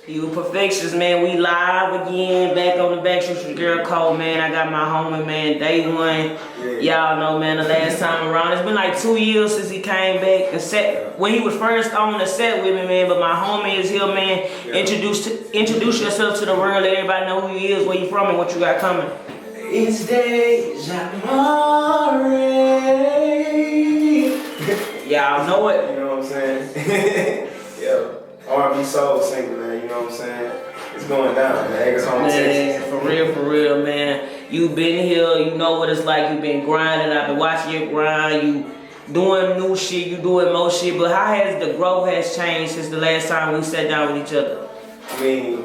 You perfections, man. We live again, back on the back streets with Girl Code, man. I got my homie, man, day one. Y'all know, man, the last time around. It's been like 2 years since he came back. When he was first on the set with me, man. But my homie is here, man. Introduce yourself to the world. Let everybody know who he is, where you from, and what you got coming. It's day, JAMARI. Y'all know it. You know what I'm saying? Yeah. R&B soul singer, man. You know what I'm saying? It's going down, man. It's home, Texas. For real, man. You been here. You know what it's like. You been grinding. I've been watching you grind. You doing new shit. You doing more shit. But how has the growth has changed since the last time we sat down with each other? I mean,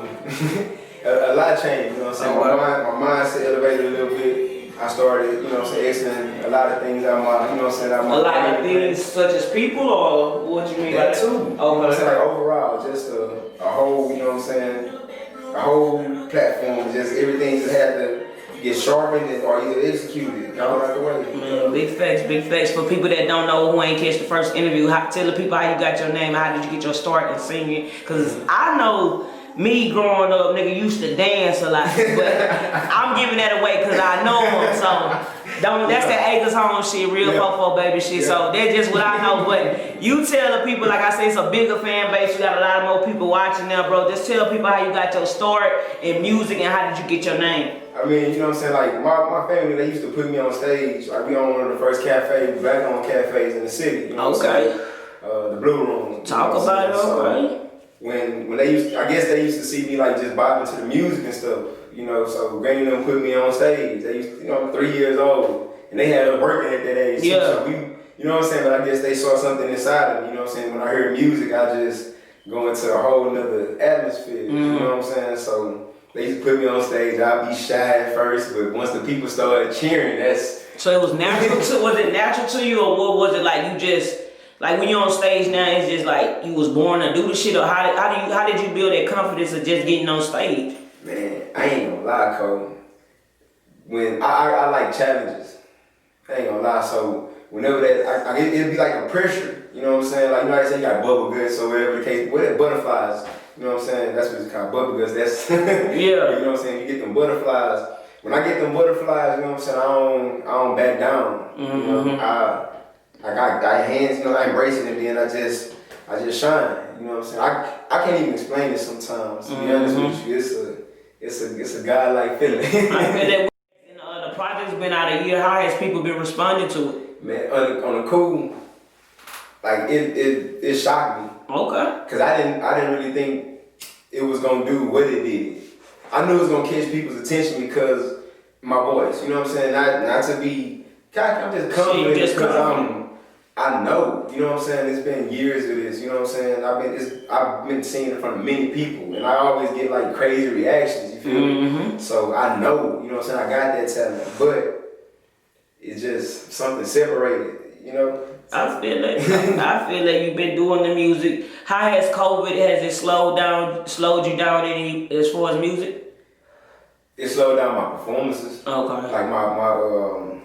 a lot changed. You know what I'm saying? My mindset elevated a little bit. I started, you know what I'm saying, exiting a lot of things out of my, you know what I'm saying, out of my... A lot of things such as people, or what you mean by that? Too. You know what I'm saying, like overall, just a whole, you know what I'm saying, a whole platform, just everything just had to get sharpened or either executed, all right the way. Man, big facts. For people that don't know, who ain't catch the first interview, tell the people how you got your name, how did you get your start in singing? Because I know me growing up, nigga, used to dance a lot, but I'm giving that away because I know him, so that's that Acres Home shit, real Fofo baby shit, so that's just what I know. But you tell the people, like I say, it's a bigger fan base, you got a lot more people watching now, bro. Just tell people how you got your start in music and how did you get your name. I mean, you know what I'm saying, like my family, they used to put me on stage, like we on one of the first black-owned cafes in the city, you know what I'm saying? The Blue Room. Talk about it, okay. When they used, I guess they used to see me like just bopping to the music and stuff, you know. So Granny them put me on stage. They used, you know, I'm 3 years old, and they had us working at that age. Yeah. So we, you know what I'm saying. But I guess they saw something inside of me. You know what I'm saying. When I heard music, I just go into a whole nother atmosphere. You know what I'm saying. So they used to put me on stage. I'd be shy at first, but once the people started cheering, that's. So it was natural. Was it natural to you, or what was it like? You just. Like when you're on stage now, it's just like you was born to do the shit, or how did you build that confidence of just getting on stage? Man, I ain't gonna lie, Cole. When I like challenges, I ain't gonna lie. So whenever that, it'd be like a pressure. You know what I'm saying? Like you know, I say you got bubble guts or whatever the case. What butterflies? You know what I'm saying? That's what it's called, bubble guts. That's yeah. You know what I'm saying? You get them butterflies. When I get them butterflies, you know what I'm saying? I don't back down. You know, I got hands, you know, I embrace it, and then I just shine. You know what I'm saying? I can't even explain it sometimes. To be honest with you, it's a godlike feeling. I feel that. The project's been out a year. How has people been responding to it? Man, on a cool, like it shocked me. Okay. Cause I didn't really think it was gonna do what it did. I knew it was gonna catch people's attention because my voice. You know what I'm saying? Not to be. I'm just confident because I know, you know what I'm saying, it's been years of this, you know what I'm saying, I've been seeing it in front of many people, and I always get like crazy reactions, you feel me? So I know, you know what I'm saying, I got that talent, but it's just something separated, you know? I feel that you've been doing the music. How has it slowed you down any as far as music? It slowed down my performances. Okay. Like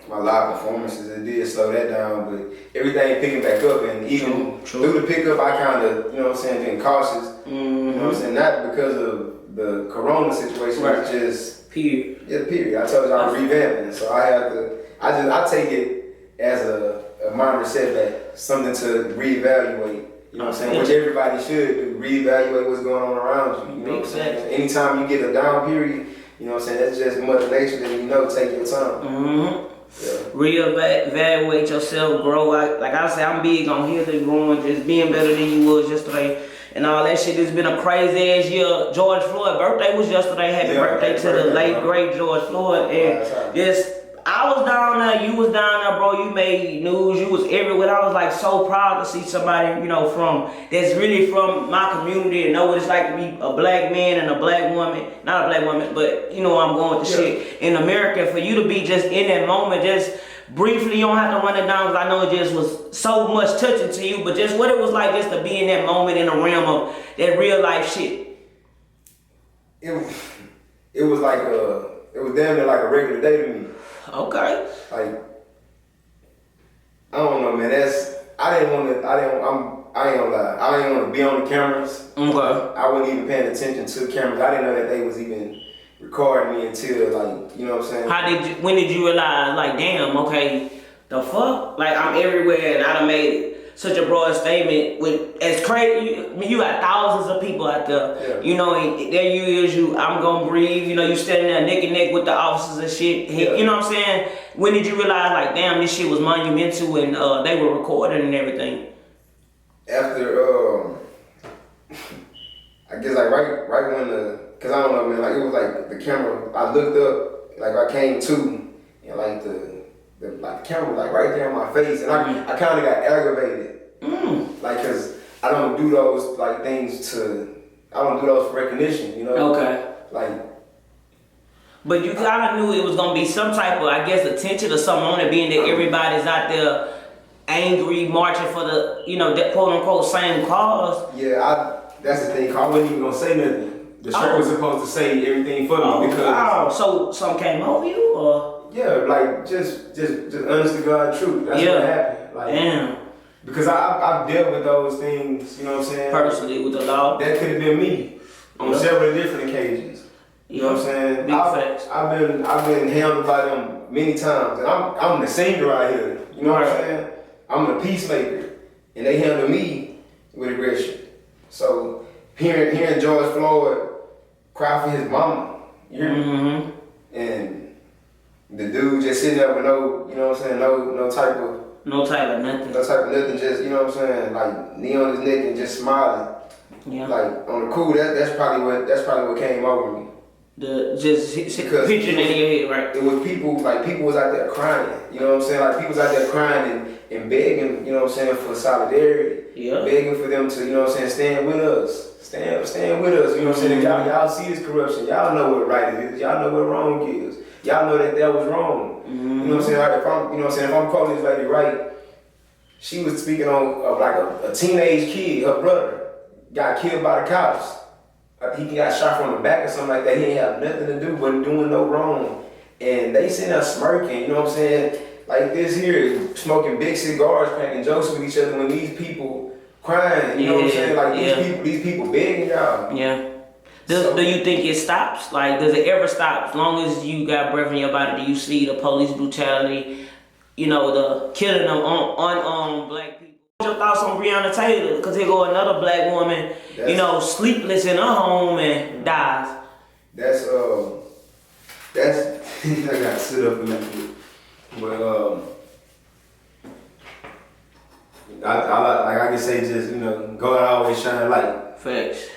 my live performances, it did slow that down, but everything picking back up, and even through the pickup, I kind of, you know what I'm saying, being cautious. You know what I'm saying, not because of the corona situation, but just period. Yeah, period. I told you I'm revamping, so I have to. I take it as a minor setback, something to reevaluate. You know what I'm saying, which everybody should do, reevaluate what's going on around you. You know what I'm saying. Anytime you get a down period, you know what I'm saying, that's just Mother Nature, that you know, take your time. Yeah. Reevaluate yourself, grow. Like I say, I'm big on healing, growing, just being better than you was yesterday, and all that shit. It's been a crazy ass year. George Floyd birthday was yesterday. Happy birthday to the late great George Floyd. And just I was down there, you was down there, bro. You made news. You was everywhere. I was like so proud to see somebody, you know, that's really from my community and know what it's like to be a black man and a black woman. Not a black woman, but you know where I'm going with the shit in America. For you to be just in that moment, just briefly, you don't have to run it down, because I know it just was so much touching to you. But just what it was like just to be in that moment in the realm of that real life shit. It was like it was damn near like a regular day to me. Okay. Like, I don't know, man. I ain't gonna lie. I didn't want to be on the cameras. Okay. I wasn't even paying attention to the cameras. I didn't know that they was even recording me until like, you know what I'm saying? When did you realize, like, damn, okay, the fuck? Like, I'm everywhere and I done made such a broad statement with as crazy. You got thousands of people out there. Yeah. You know, and there you is. I'm gonna breathe. You know, you standing there neck and neck with the officers and shit. Yeah. You know what I'm saying? When did you realize, like, damn, this shit was monumental and they were recording and everything? After I guess like right when cause I don't know, man. Like it was like the camera. I looked up, like I came to, and like the camera was like right there in my face, and I kind of got aggravated. Like, cause I don't do those like things I don't do those for recognition, you know? Okay. Like. But you kind of knew it was gonna be some type of, I guess, attention or something on it, being that everybody's out there angry, marching for the, you know, that quote unquote same cause. Yeah, that's the thing. I wasn't even gonna say nothing. The shirt was supposed to say everything for me because. Wow. So something came over you, or? Yeah, like just honest to God truth. That's what happened. Like, damn. Because I've dealt with those things, you know what I'm saying? Personally, with the law. That could have been me on several different occasions. You know what I'm saying? Big facts. I've been handled by them many times, and I'm the singer right here. You know what I'm saying? I'm the peacemaker, and they handle me with aggression. So hearing George Floyd cry for his mama, you hear me? And the dude just sitting there with no, you know what I'm saying, no type of nothing, just, you know what I'm saying, like knee on his neck and just smiling. Yeah. Like on the cool, that's probably what came over me. Picturing it in your head, right? It was people was out there crying, you know what I'm saying? Like people was out there crying and begging, you know what I'm saying, for solidarity. Yeah. Begging for them to, you know what I'm saying, stand with us. Stand with us, you know what I'm saying? Y'all see this corruption. Y'all know what right is. Y'all know what wrong is. Y'all know that was wrong. You know what I'm saying? Like if I'm quoting this lady right, she was speaking on like a teenage kid, her brother, got killed by the cops. He got shot from the back or something like that. He ain't have nothing to do, wasn't doing no wrong. And they sitting there smirking, you know what I'm saying? Like this here, smoking big cigars, cracking jokes with each other when these people crying, you know what I'm saying? Like these people begging y'all. Yeah. Do you think it stops? Like, does it ever stop? As long as you got breath in your body, do you see the police brutality, you know, the killing of unarmed black people? What's your thoughts on Breonna Taylor? Because here go another black woman, you know, sleepless in her home and dies. That's I gotta sit up a little bit. But I can say just, you know, God always shine light. Facts.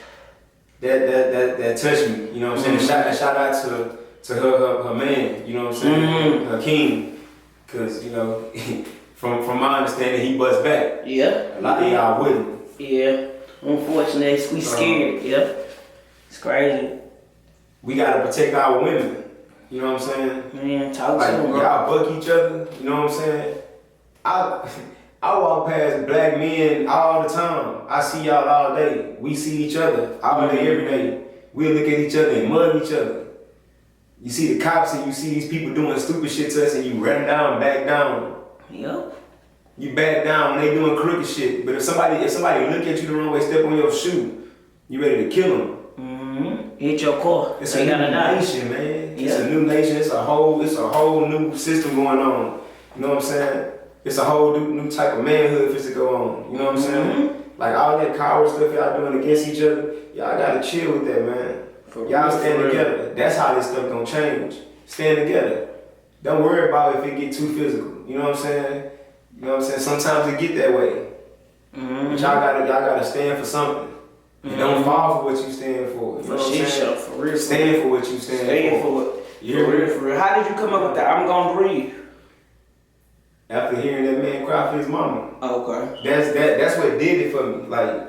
That touched me, you know what I'm saying? Shout out to her man, you know what I'm saying? Her king, cause you know, from my understanding, he buzzed back. Yeah. A lot of y'all wouldn't. Yeah. Unfortunately, we scared. Yeah. It's crazy. We gotta protect our women. You know what I'm saying? Man, talk like, to them. Y'all buck each other. You know what I'm saying? I walk past black men all the time. I see y'all all day. We see each other all day, every day. We look at each other and mud each other. You see the cops and you see these people doing stupid shit to us and you run down, back down. Yep. You back down when they doing crooked shit. But if somebody look at you the wrong way, step on your shoe, you ready to kill them. Hit your car. It's a new nation, man. It's a new nation. It's a whole new system going on. You know what I'm saying? It's a whole new type of manhood for it to go on. You know what I'm saying? Like all that coward stuff y'all doing against each other, y'all gotta chill with that, man. Y'all stand together. That's how this stuff gonna change. Stand together. Don't worry about if it get too physical. You know what I'm saying? You know what I'm saying? Sometimes it get that way. But y'all gotta stand for something. And don't fall for what you stand for. You know what I'm saying? For real. Stand for what you stand for. Stand for it. For real. How did you come up with that? I'm gonna breathe. After hearing that man cry for his mama. Okay. That's what did it for me. Like,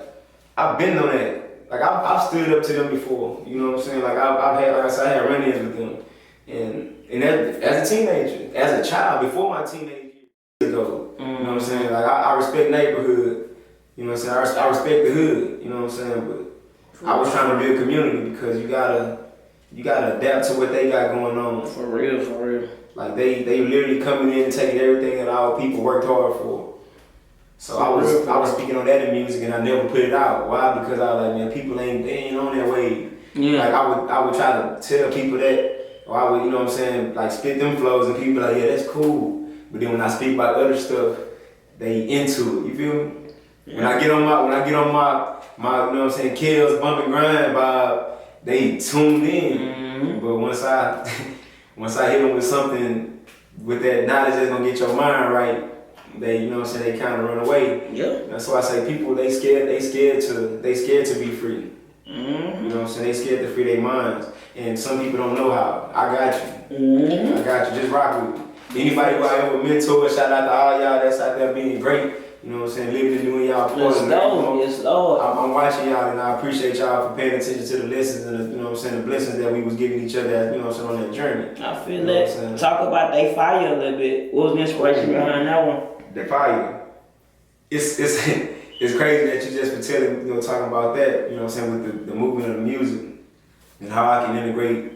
I've been on that. Like, I've stood up to them before. You know what I'm saying? Like, I've had, like I said, I had run-ins with them. And as a teenager, as a child, before my teenage years ago, you know what I'm saying? Like, I respect neighborhood. You know what I'm saying? I respect the hood. You know what I'm saying? But I was trying to build community because you gotta adapt to what they got going on. For real. Like they literally coming in and taking everything that our people worked hard for. So I was speaking on that in music, and I never put it out. Why? Because I was like, man, people ain't on that wave. Yeah. Like I would try to tell people that, or I would, you know what I'm saying, like spit them flows, and people like, yeah, that's cool. But then when I speak about other stuff, they into it. You feel me? Yeah. When I get on my, you know what I'm saying, kills, bump and grind vibe, they tuned in. Mm-hmm. But once I hit them with something with that knowledge that's gonna get your mind right, they, you know what I'm saying, they kind of run away. Yeah. That's why I say people, they scared to be free. Mm-hmm. You know what I'm saying? They scared to free their minds. And some people don't know how. I got you. Mm-hmm. I got you. Just rock with me. Anybody who I ever mentor, shout out to all y'all that's out there being great. You know what I'm saying? Living and doing y'all part. Yes, Lord. I'm watching y'all, and I appreciate y'all for paying attention to the lessons and the, you know what I'm saying, the blessings that we was giving each other, you know what I'm saying, on that journey. I feel that. Talk about they fire a little bit. What was the inspiration behind that one? The fire. It's crazy that you just been telling, you know, talking about that, you know what I'm saying, with the movement of the music and how I can integrate,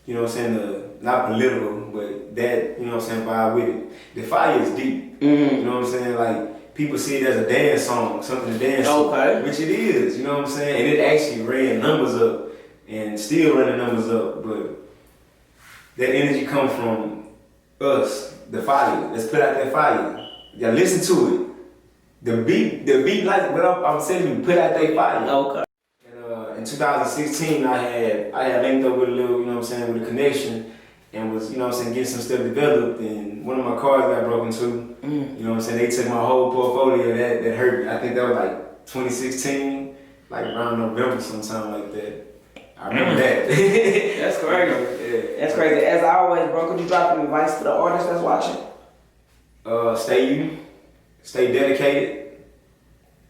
you know what I'm saying, the not political, but that, you know what I'm saying, vibe with it. The fire is deep. Mm-hmm. You know what I'm saying? Like, people see it as a dance song, something to dance to, which it is, you know what I'm saying? And it actually ran numbers up and still running numbers up, but that energy comes from us, the fire. Let's put out that fire. Yeah, listen to it. The beat, like what I'm telling you, put out that fire. Okay. And, in 2016, I had linked up with a little, you know what I'm saying, with a connection, and was, you know what I'm saying, getting some stuff developed, and one of my cars got broken too. You know what I'm saying, they took my whole portfolio, that hurt me. I think that was like 2016, like around November, sometime like that. I remember that. That's crazy. Yeah. That's crazy. As always, bro, could you drop any advice to the artist that's watching? Stay you. Stay dedicated.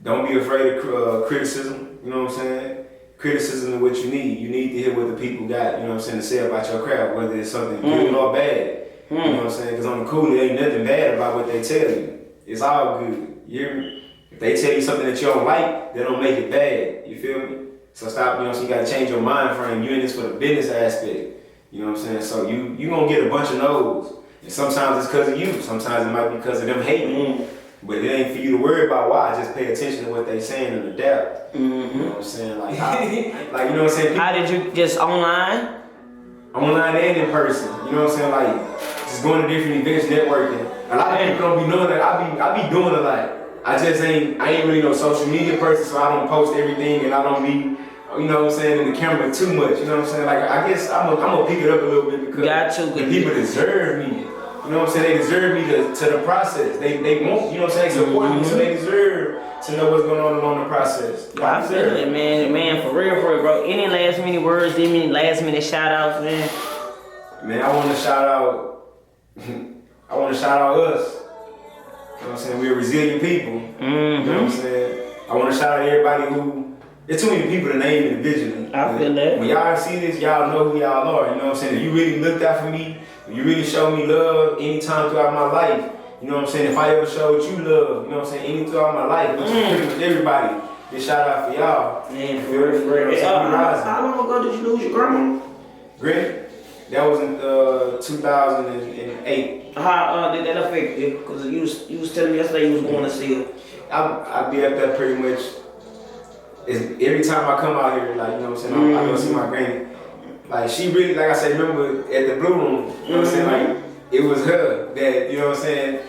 Don't be afraid of criticism. You know what I'm saying? Criticism is what you need. You need to hear what the people got, you know what I'm saying, to say about your craft, whether it's something good or bad. You know what I'm saying? Because on the cool, there ain't nothing bad about what they tell you. It's all good. You hear me? If they tell you something that you don't like, they don't make it bad. You feel me? So stop, you know, so you gotta change your mind frame. You in this for the business aspect. You know what I'm saying? So you gonna get a bunch of no's. And sometimes it's because of you. Sometimes it might be because of them hating. But it ain't for you to worry about why. Just pay attention to what they saying and adapt. You know what I'm saying? Like, you know what I'm saying? People, how did you, just online? Online and in person. You know what I'm saying? Like, just going to different events, networking. A lot of people don't be knowing that I be doing a lot. I ain't really no social media person, so I don't post everything, and I don't be, you know what I'm saying, in the camera too much. You know what I'm saying? Like, I guess I'm gonna pick it up a little bit because the people deserve me. You know what I'm saying? They deserve me to the process. They want, you know what I'm saying, they support me, so they deserve to know what's going on along the process. I feel it, man, for real, bro. Any last minute words, any last minute shout outs, man? Man, I want to shout out us. You know what I'm saying? We're resilient people. You know what I'm saying? I want to shout out everybody who, there's too many people to name individually. I feel that. When y'all see this, y'all know who y'all are. You know what I'm saying? If you really looked out for me, if you really showed me love anytime throughout my life, you know what I'm saying? If I ever showed you love, you know what I'm saying? Any throughout my life, which is pretty much everybody, this shout out for y'all. Man, for real. How long ago did you lose your grandma? Granny? That was in 2008. How did that affect you? Because you was telling me yesterday you was going to see her. I be up there pretty much. Every time I come out here, like, you know what I'm saying, I go see my granny. Like, she really, like I said, remember at the Blue Room, you know what I'm saying, like, it was her that, you know what I'm saying,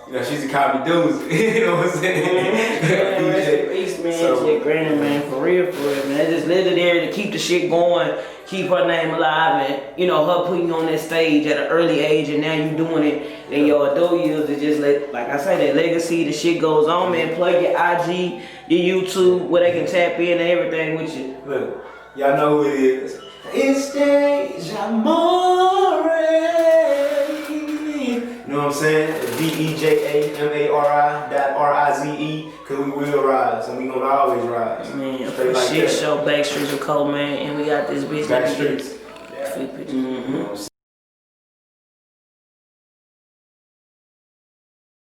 you know, she's a copy doozy, you know what I'm saying? Rest in peace, man, to your granny, man, for real, man. Just legendary to keep the shit going, keep her name alive, and, you know, her putting you on that stage at an early age, and now you doing it in your adult years to just let, like I say, that legacy, the shit goes on, man. Plug your IG, your YouTube, where they can tap in and everything with you. Look, y'all know who it is. It's JAMARI. You know what I'm saying? DEJAMARI.RIZE. Cause we will rise and we gonna always rise. Man, for like shit show, Backstreets with Cole, man, and we got this bitch. Backstreets. Yeah.